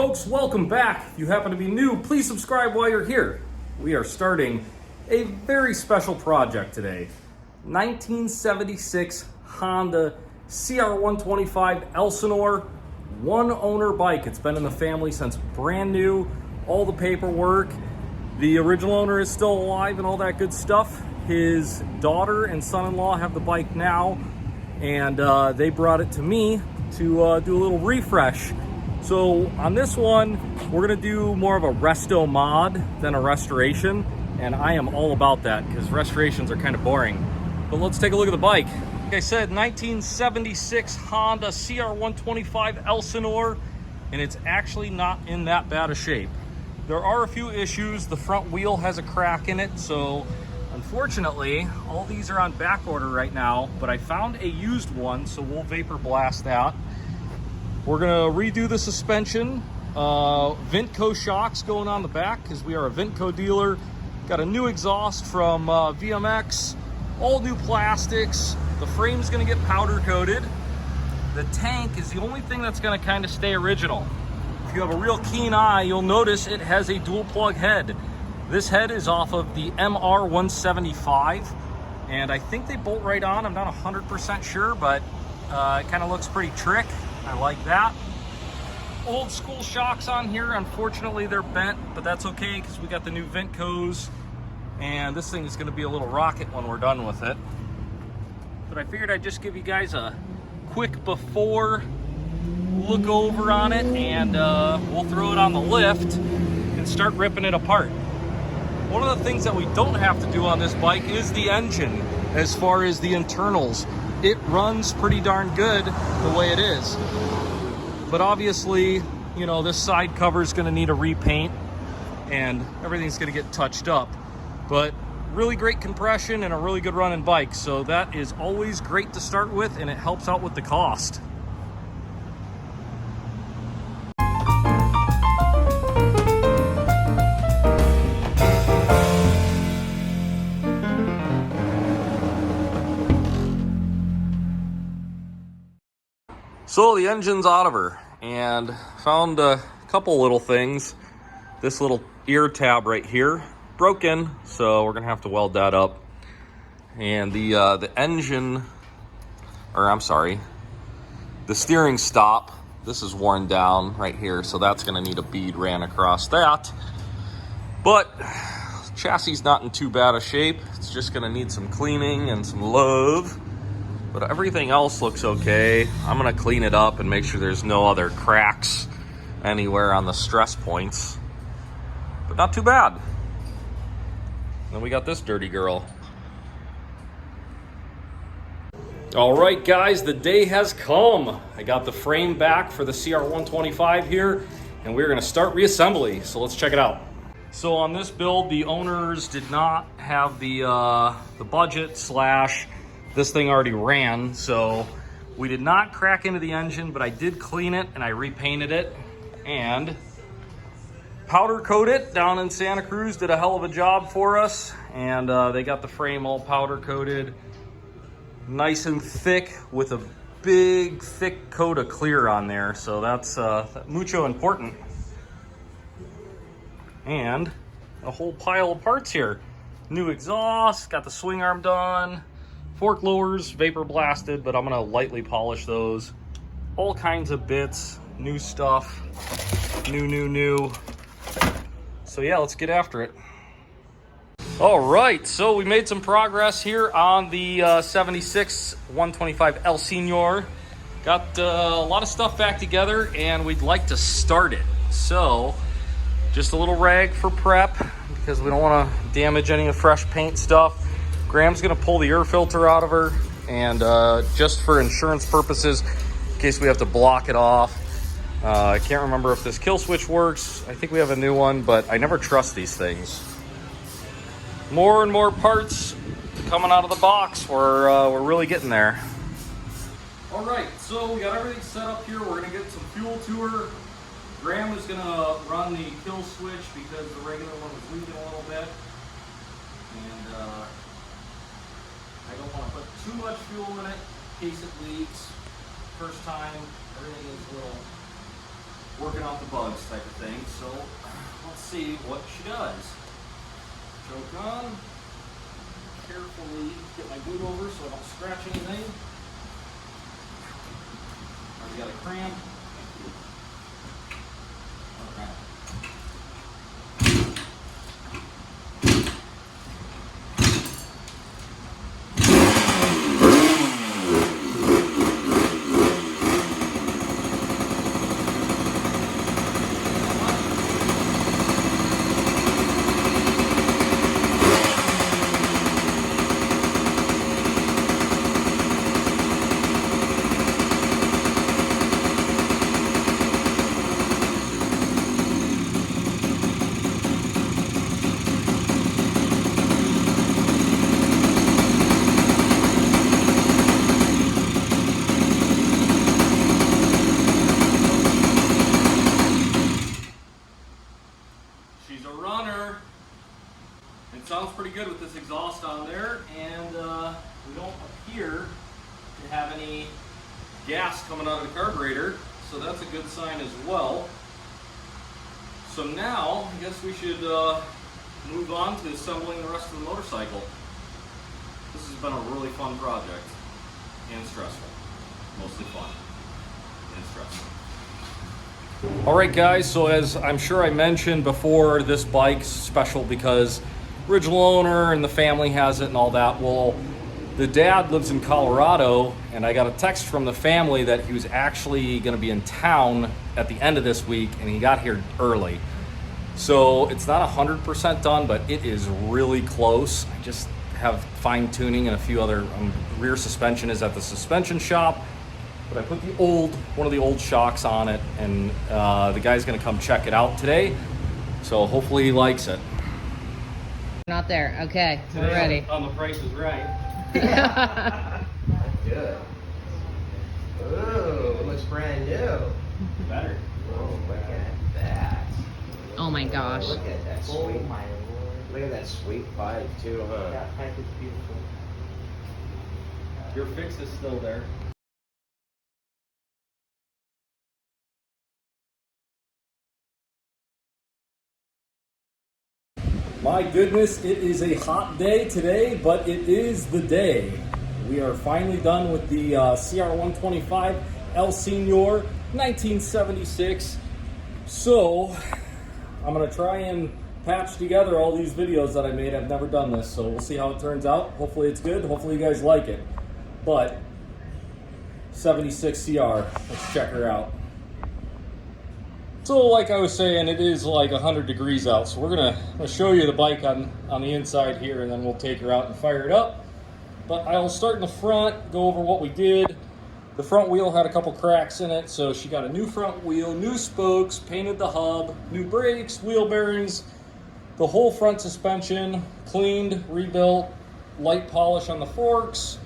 folks, welcome back. If you happen to be new, please subscribe while you're here. We are starting a very special project today. 1976 Honda CR125 Elsinore, one owner bike. It's been in the family since brand new, all the paperwork. The original owner is still alive and all that good stuff. His daughter and son-in-law have the bike now, and they brought it to me to do a little refresh. So on this one, we're gonna do more of a Restomod than a restoration, and I am all about that because restorations are kind of boring. But let's take a look at the bike. Like I said, 1976 Honda CR125 Elsinore, and it's actually not in that bad a shape. There are a few issues. The front wheel has a crack in it, so unfortunately, all these are on back order right now, but I found a used one, so we'll vapor blast that. We're gonna redo the suspension. Vintco shocks going on the back because we are a Vintco dealer. Got a new exhaust from VMX, all new plastics. The frame's gonna get powder coated. The tank is the only thing that's gonna kind of stay original. If you have a real keen eye, you'll notice it has a dual plug head. This head is off of the MR175, and I think they bolt right on. I'm not 100% sure, but it kind of looks pretty trick. I like that. Old school shocks on here. Unfortunately, they're bent, but that's okay because we got the new Vintcos, and this thing is going to be a little rocket when we're done with it. But I figured I'd just give you guys a quick before look over on it, and we'll throw it on the lift and start ripping it apart. One of the things that we don't have to do on this bike is the engine. As far as the internals, it runs pretty darn good the way it is. But obviously, you know, this side cover is going to need a repaint and everything's going to get touched up. But really great compression and a really good running bike. So that is always great to start with, and it helps out with the cost. So the engine's out of her, and found a couple little things. This little ear tab right here, broken, so we're gonna have to weld that up. And the engine, or I'm sorry, the steering stop, this is worn down right here, so that's gonna need a bead ran across that. But chassis is not in too bad a shape. It's just gonna need some cleaning and some love. But everything else looks okay. I'm gonna clean it up and make sure there's no other cracks anywhere on the stress points. But not too bad. Then we got this dirty girl. All right, guys, the day has come. I got the frame back for the CR125 here, and we're gonna start reassembly. So let's check it out. So on this build, the owners did not have the budget slash this thing already ran, so we did not crack into the engine, but I did clean it and I repainted it and powder coat it down in Santa Cruz. Did a hell of a job for us, and they got the frame all powder coated, nice and thick with a big thick coat of clear on there. So that's mucho important. And a whole pile of parts here. New exhaust, got the swing arm done. Fork lowers, vapor blasted, but I'm gonna lightly polish those. All kinds of bits, new stuff, new. So yeah, let's get after it. All right, so we made some progress here on the 76 125 Elsinore. Got a lot of stuff back together, and we'd like to start it. So just a little rag for prep because we don't wanna damage any of the fresh paint stuff. Graham's gonna pull the air filter out of her, and just for insurance purposes, in case we have to block it off. I can't remember if this kill switch works. I think we have a new one, but I never trust these things. More and more parts coming out of the box. We're really getting there. All right, so we got everything set up here. We're gonna get some fuel to her. Graham is gonna run the kill switch because the regular one was leaking a little bit. And I don't want to put too much fuel in it in case it leaks. First time, everything is a little working out the bugs type of thing. So let's see what she does. Choke on. Carefully get my boot over so I don't scratch anything. Already got a cramp. Okay. She's a runner. It sounds pretty good with this exhaust on there, and we don't appear to have any gas coming out of the carburetor, so that's a good sign as well. So now, I guess we should move on to assembling the rest of the motorcycle. This has been a really fun project, and stressful. Mostly fun, and stressful. Alright guys, so as I'm sure I mentioned before, this bike's special because original owner and the family has it and all that. Well, the dad lives in Colorado, and I got a text from the family that he was actually going to be in town at the end of this week, and he got here early. So it's not 100% done, but it is really close. I just have fine tuning and a few other rear suspension is at the suspension shop. But I put one of the old shocks on it, and the guy's gonna come check it out today. So hopefully he likes it. Not there. Okay, Today we're ready. On The Price is Right. Good. Ooh, it looks brand new. Better. Oh, look at that. Oh my gosh. Look at that sweet. Oh my lord. Look at that sweet bike too, huh? That bike is beautiful. Your fix is still there. My goodness, it is a hot day today, but it is the day. We are finally done with the CR125 Elsinore 1976. So I'm gonna try and patch together all these videos that I made. I've never done this, so we'll see how it turns out. Hopefully it's good. Hopefully you guys like it. But 76 CR, let's check her out. So like I was saying, it is like 100 degrees out, so we're gonna show you the bike on the inside here, and then we'll take her out and fire it up. But I'll start in the front, go over what we did. The front wheel had a couple cracks in it, so she got a new front wheel, new spokes, painted the hub, new brakes, wheel bearings, the whole front suspension, cleaned, rebuilt, light polish on the forks,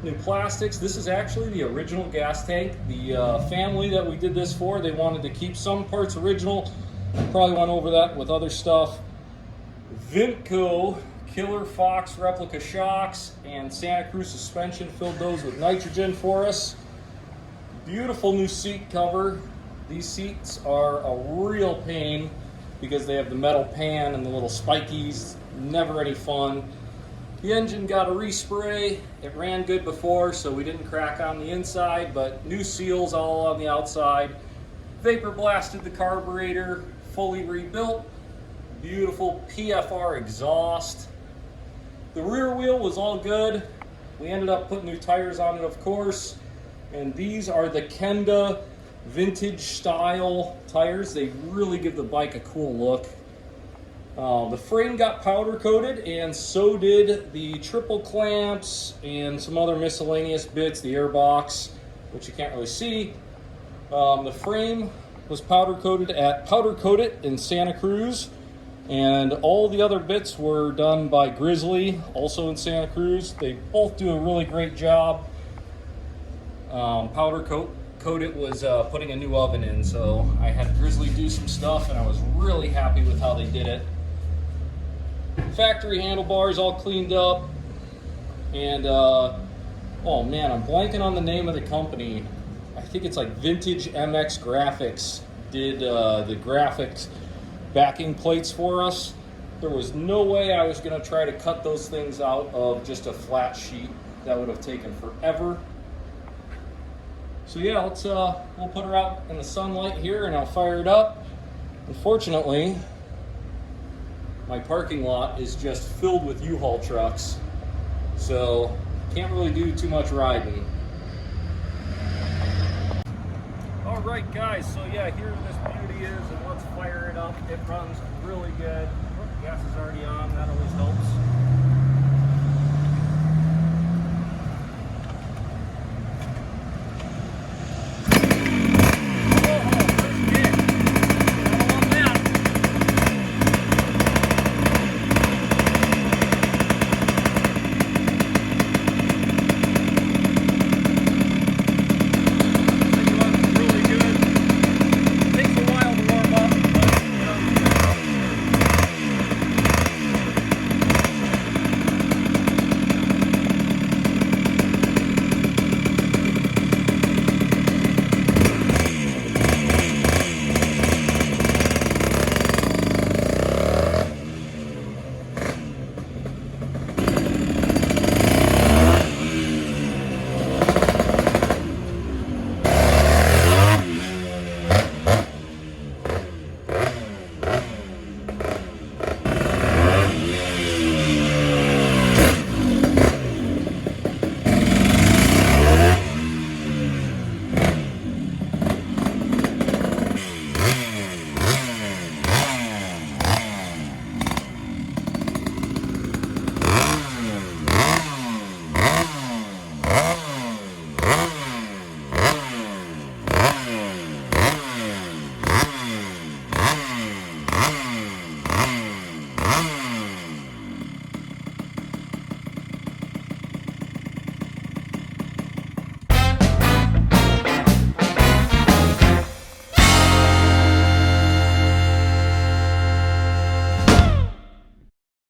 new plastics. This is actually the original gas tank. The family that we did this for, they wanted to keep some parts original. Probably went over that with other stuff. Vimco Killer Fox replica shocks and Santa Cruz suspension, filled those with nitrogen for us. Beautiful new seat cover. These seats are a real pain because they have the metal pan and the little spikies. Never any fun. The engine got a respray. It ran good before, so we didn't crack on the inside, but new seals all on the outside. Vapor blasted the carburetor, fully rebuilt. Beautiful PFR exhaust. The rear wheel was all good. We ended up putting new tires on it, of course. And these are the Kenda vintage style tires. They really give the bike a cool look. The frame got powder coated, and so did the triple clamps and some other miscellaneous bits, the airbox, which you can't really see. The frame was powder coated at Powder Coat It in Santa Cruz, and all the other bits were done by Grizzly, also in Santa Cruz. They both do a really great job. Powder Coat It was putting a new oven in, so I had Grizzly do some stuff, and I was really happy with how they did it. Factory handlebars all cleaned up, and oh man, I'm blanking on the name of the company. I think it's like Vintage MX Graphics did the graphics backing plates for us. There was no way I was going to try to cut those things out of just a flat sheet. That would have taken forever. So yeah, let's we'll put her out in the sunlight here and I'll fire it up. Unfortunately, my parking lot is just filled with U-Haul trucks, so can't really do too much riding. All right, guys, so yeah, here this beauty is, and let's fire it up. It runs really good. Oh, gas is already on, that always helps.